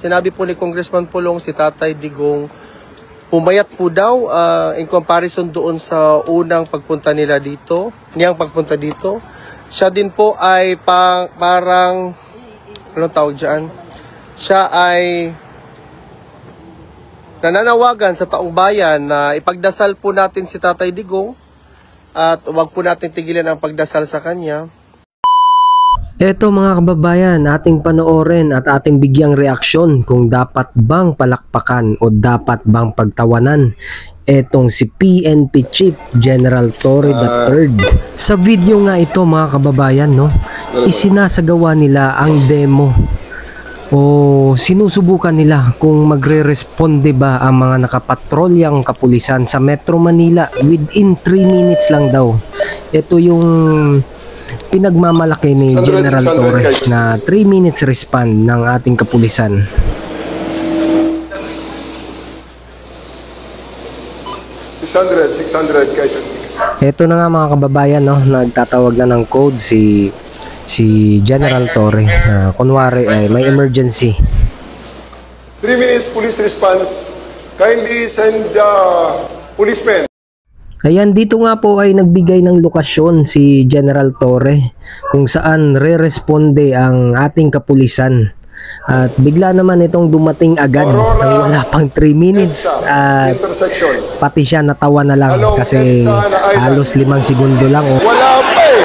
sinabi po ni Congressman Pulong, si Tatay Digong pumayat po daw in comparison doon sa unang pagpunta nila dito, niyang pagpunta dito. Siya din po ay parang, anong tawag dyan? Siya ay nananawagan sa taong bayan na ipagdasal po natin si Tatay Digong at huwag po natin tigilan ang pagdasal sa kanya. Eto mga kababayan, ating panoorin at ating bigyang reaksyon kung dapat bang palakpakan o dapat bang pagtawanan etong si PNP Chief General Torre III. Sa video nga ito mga kababayan, no, isinasagawa nila ang demo o sinusubukan nila kung magre-responde ba ang mga nakapatrolyang kapulisan sa Metro Manila within 3 minutes lang daw. Ito yung pinagmamalaki ni General Torre na 3 minutes respond ng ating kapulisan. Ito na nga mga kababayan, no, nagtatawag na ng code si General Torre. Kunwari ay may emergency. 3 minutes police response. Kindly send policemen. Ayan, dito nga po ay nagbigay ng lokasyon si General Torre kung saan re-responde ang ating kapulisan. At bigla naman itong dumating agad nang wala pang 3 minutes at pati siya natawa na lang kasi halos 5 segundo lang. Wala pa eh!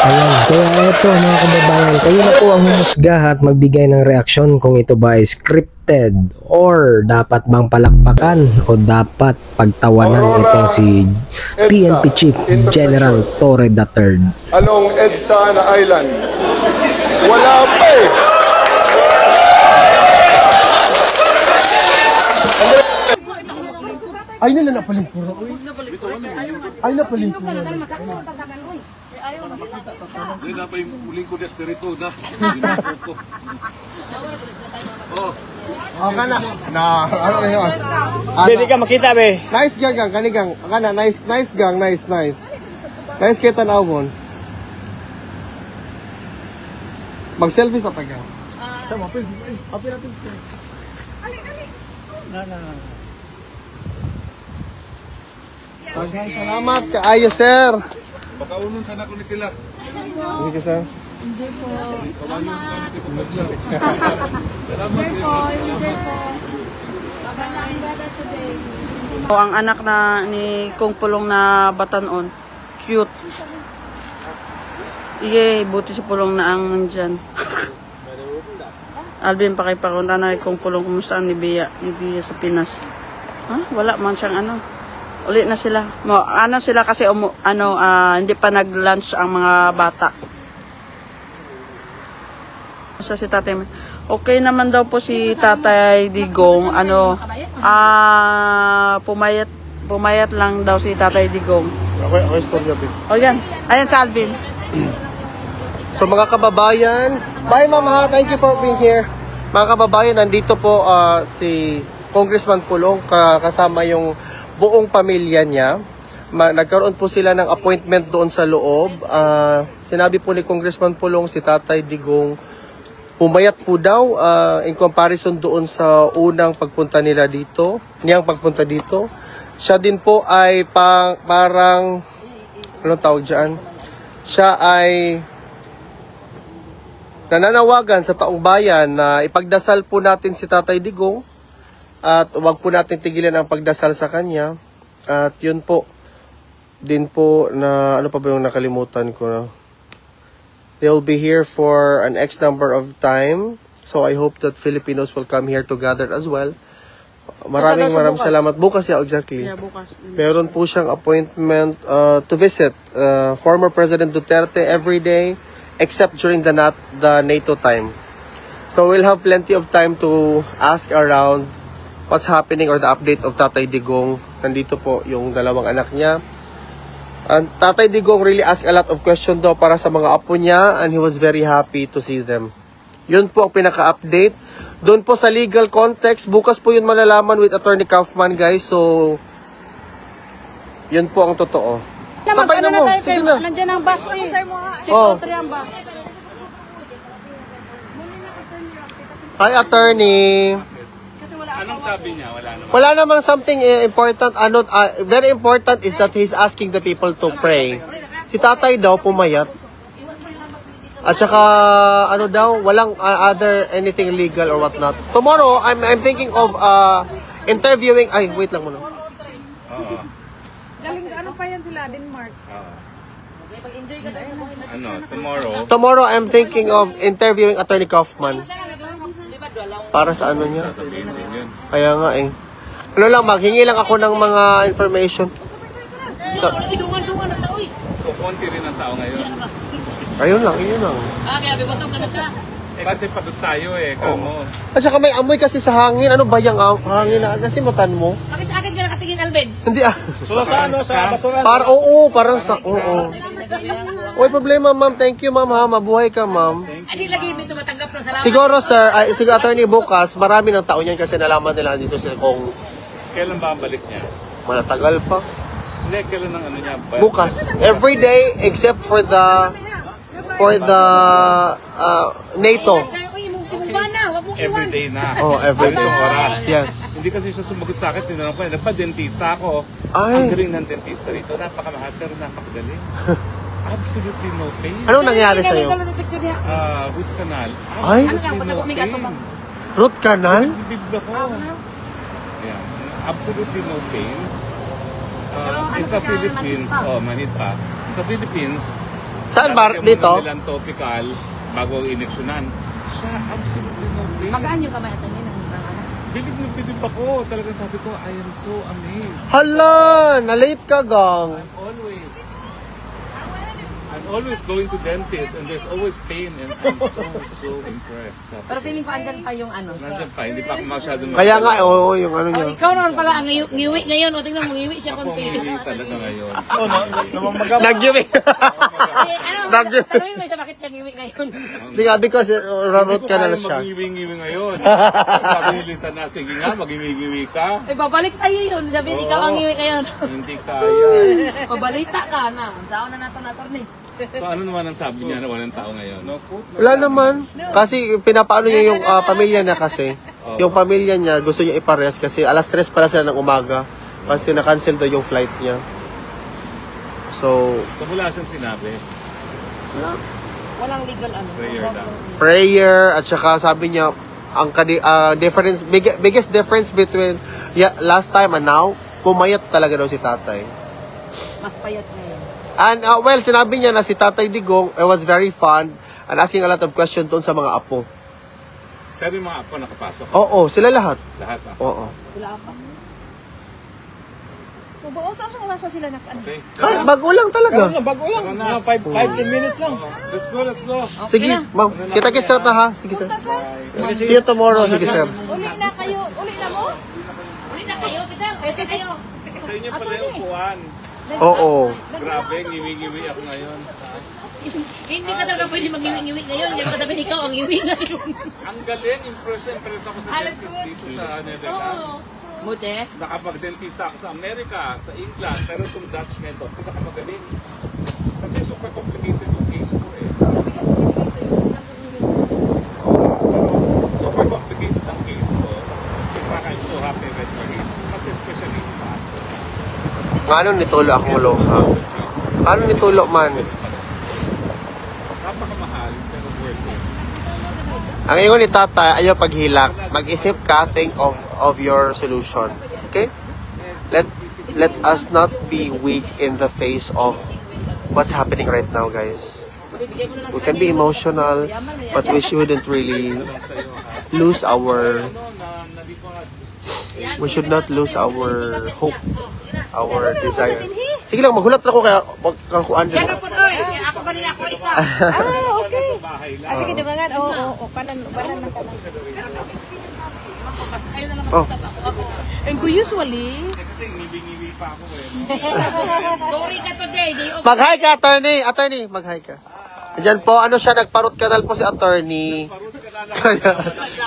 Ayan, kaya ito mga kababayan, kayo na po ang humusga at magbigay ng reaksyon kung ito ba ay scripted or dapat bang palakpakan o dapat pagtawanan itong si PNP Chief General Torre III. Along EDSA na Island. Wala pa eh! Ay nila napalimpura. Ay napalimpura. Hindi na pa yung muling ko na espiritu na. Oh, kana. Ano na yun? Hindi ka makita, be. Nice gang, kanigang. Kana, nice gang, nice. Nice kita na awon. Mag-selfie sa taga. Sama, apil natin. Ali. Okay, salamat kaayo, sir. Pakaunon sana ko ni sila. Hindi ka, sir. Enjoy po. Salamat. Ang anak na ni Kong Pulong na Batanon, cute. Iye, buti si Pulong na ang nandyan. Alvin, pakipakunta na Kong Pulong, kumusta ni Bia sa Pinas. Wala man siyang ano. Uli na sila. Ano sila kasi hindi pa nag-lunch ang mga bata. Si Tatay, okay naman daw po si Tatay Digong. Pumayat lang daw si Tatay Digong. Ako istorya, Bin. O yan. Ayan si Alvin. So mga kababayan, bye mama, thank you for being here. Mga kababayan, nandito po si Congressman Pulong kasama yung buong pamilya niya. Nagkaroon po sila ng appointment doon sa loob. Sinabi po ni Congressman Pulong, si Tatay Digong pumayat po daw in comparison doon sa unang pagpunta nila dito, niyang pagpunta dito. Siya din po ay parang, anong tawag dyan? Siya ay nananawagan sa taong bayan na ipagdasal po natin si Tatay Digong at huwag po natin tigilan ang pagdasal sa kanya. At yun po, din po na, ano pa ba yung nakalimutan ko? They'll be here for an X number of time. So I hope that Filipinos will come here to gather as well. Maraming salamat. Bukas, yeah, exactly. Yeah, bukas. Meron po siyang appointment to visit former President Duterte every day except during the NATO time. So we'll have plenty of time to ask around what's happening or the update of Tatay Digong. Nandito po yung dalawang anak niya. And Tatay Digong really asked a lot of questions daw para sa mga apo niya and he was very happy to see them. Yun po ang pinaka-update. Doon po sa legal context, bukas po yun malalaman with Attorney Kaufman, guys. So, yun po ang totoo. Sabay na mo. Sige na. Nandiyan ang bus eh. Si Audrey ang bus. Hi, attorney. Anong sabi niya? Wala naman. Wala namang something important. Ano, very important is that he's asking the people to pray. Si tatay daw pumayat. At saka, ano daw, walang other anything legal or whatnot. Tomorrow, I'm thinking of interviewing. Ay, wait lang muna. Oo. Galing, ano pa yan sila, Denmark? Oo. Ano, tomorrow? Tomorrow, I'm thinking of interviewing Attorney Kaufman. Para sa ano niya. Sabihin mo yun. Kaya nga eh. Ano lang, maghingi lang ako ng mga information. So, So, konti rin ang tao ngayon. ayun lang, yun lang. Kasi pagod tayo eh, kamo. At saka may amoy kasi sa hangin. Ano ba yung hangin na kasi matan mo? Bakit akin ka nakatingin, Alvin? Hindi ah. So, sa ano, sa basuran? Oo, parang sa, oo. Oy, problema ma'am. Thank you ma'am ha. Mabuhay ka ma'am. Adi lagi may tumatanggap ng salamat. Siguro sir, siguro attorney bukas, marami ng taon yan kasi nalaman nila dito sila kung Kailan ba ang balik niya? manatagal pa. Hindi, kailan ang ano niya? Bukas. Every day except for the NATO. Uy, mumba na, huwag mong iwan. Everyday na. Oh, every day. Ganitong oras. Yes. Hindi kasi siya sumagot sa akin. Tinanong ko, nagpa-dentista ako. Ay. Ang galing ng dentista rito. Napakamahal pero napakagaling. Absolutely no pain. Anong nangyari sa'yo? Root canal. Ay. Absolutely no pain. Root canal? Bigla ko. Ayan. Absolutely no pain. Sa Philippines, manhid pa. Sa Philippines, Saan ba? lalagyan mo Dito? na nilang topical bago ineksyonan. Siya, absolutely no pain. Magaan yung kamay ito nila. Bilib na bilib ako. Talagang sabi ko, I am so amazed. Hala! Na-late ka gang. I'm always going to dentist and there's always pain and I'm so impressed. Pero feeling ko andyan pa yung ano. Nandiyan pa, hindi pa ako masyadong Kaya nga, oo, yung ano Oh, niya. ikaw naman pala ang ngiwi ngayon. O, tingnan mo, ngiwi siya Ako konti. hindi talaga ngayon. Nag-giwi. Ano, tanongin mo siya bakit siya ngiwi ngayon? Hindi nga, because root canal siya. Mag-iwi-ngiwi ngayon. Sabi ni Lisa na, sige nga, mag-iwi-ngiwi ka. Eh, babalik sa'yo yun. Sabihin, ikaw ang ngiwi ngayon. Hindi kaya. Pabalita ka na. Saan na nato ni? So ano naman ang sabi niya na walang tao ngayon? No food, no Wala naman. Kasi pinapaano niya yung pamilya niya kasi. Yung pamilya niya gusto niya ipares kasi alas 3 pala sila ng umaga. Kasi na-cancel daw yung flight niya. So, So wala siyang sinabi. Walang legal ano. Prayer lang. prayer at saka sabi niya ang difference biggest difference between last time and now, pumayat talaga daw si tatay. Mas payat ngayon. And well, sinabi niya na si Tatay Digong was very fun and asking a lot of questions doon sa mga apo. Pero yung mga apo nakapasok. Oo, sila lahat. Lahat ah. Oo. Wala pa. Buo saan sa sila na ano? Okay. Ay, bago lang talaga. Bago lang. 5-10 minutes lang. Let's go, let's go. Sige, ma'am. Kita-kits na ha. Sige, sir. See you tomorrow. Sige, sir. Uli na kayo. Uli na mo? Uli na kayo. Kita kayo. Sa inyo pala yung upuan. Oo. Grabe, ngiwi-ngiwi ako ngayon. Hindi ka talaga pwede mag-iwi-iwi ngayon. Hindi ka sabihin ikaw ang iwi ngayon. Ang galing, impress ako sa dentist dito sa Netherlands. Buti. Nakapag-dentista ako sa Amerika, sa England, pero itong Dutch method, pinakamagaling. Kasi super complicated yung case ko eh. Super complicated ang case ko. Kaya I'm so happy with it. Kasi specialista. Ano nitulo ako mo ha? Ano nitulo man? Napakamahal, pero worth it. Ang ingon ni Tata, ayaw paghilak. Mag-isip ka, think of your solution. Okay? Let us not be weak in the face of what's happening right now, guys. We can be emotional, but we shouldn't really lose our... We should not lose our hope, our desire. Sige lang, maghulat na ako kaya magkakuan dyan. Ako kanina ako isa. Okay. Bahay lang. Sige, dungangan. Oo. Panan lang ka lang. Oh. And usually... Kasi ngiwi-ngiwi pa ako eh. Sorry ka today. Mag-hi ka, attorney. Attorney, mag-hi ka. Diyan po, ano siya, nagparot kanal po si attorney. Kaya,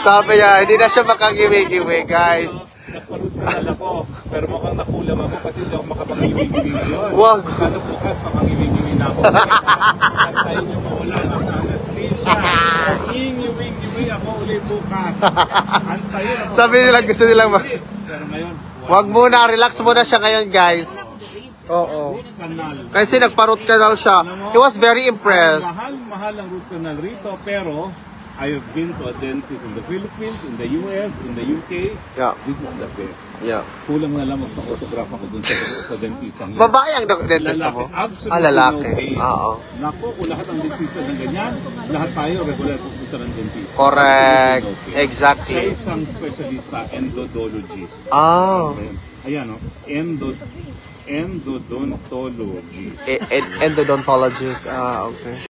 sabi niya, hindi na siya makagiwi-giwi, guys. Nagparot kanal ako, pero mukhang nakulam ako kasi hindi ako makapag-iwi-giwi ngayon. Wag. Ano bukas, makang-iwi-giwi na ako. Tayo nyo mawala ng honestly. Patricia. Ingi-wingi ako ulit bukas. Antayin ako. Sabi nila, gusto nilang Pero ngayon, wag muna, relax muna siya ngayon, guys. Oo. kanal. Kasi nagpa-root canal siya. He was very impressed. Mahal ang root canal rito, pero I have been to a dentist in the Philippines, in the US, in the UK. Yeah. This is the best. Yeah. Kulang na lang magpa-autograph ako dun sa dentista. Babae ang dentist Lalaki. mo? Absolutely Lalaki. no pain. Oo. Naku, kung lahat ng dentista ng ganyan, lahat tayo regular pupunta ng dentista. Correct. Absolutely no pain. Exactly. Siya isang specialista, endodologist. Ah. Ayan, no? Endodontology. Endodontologist. Ah, okay.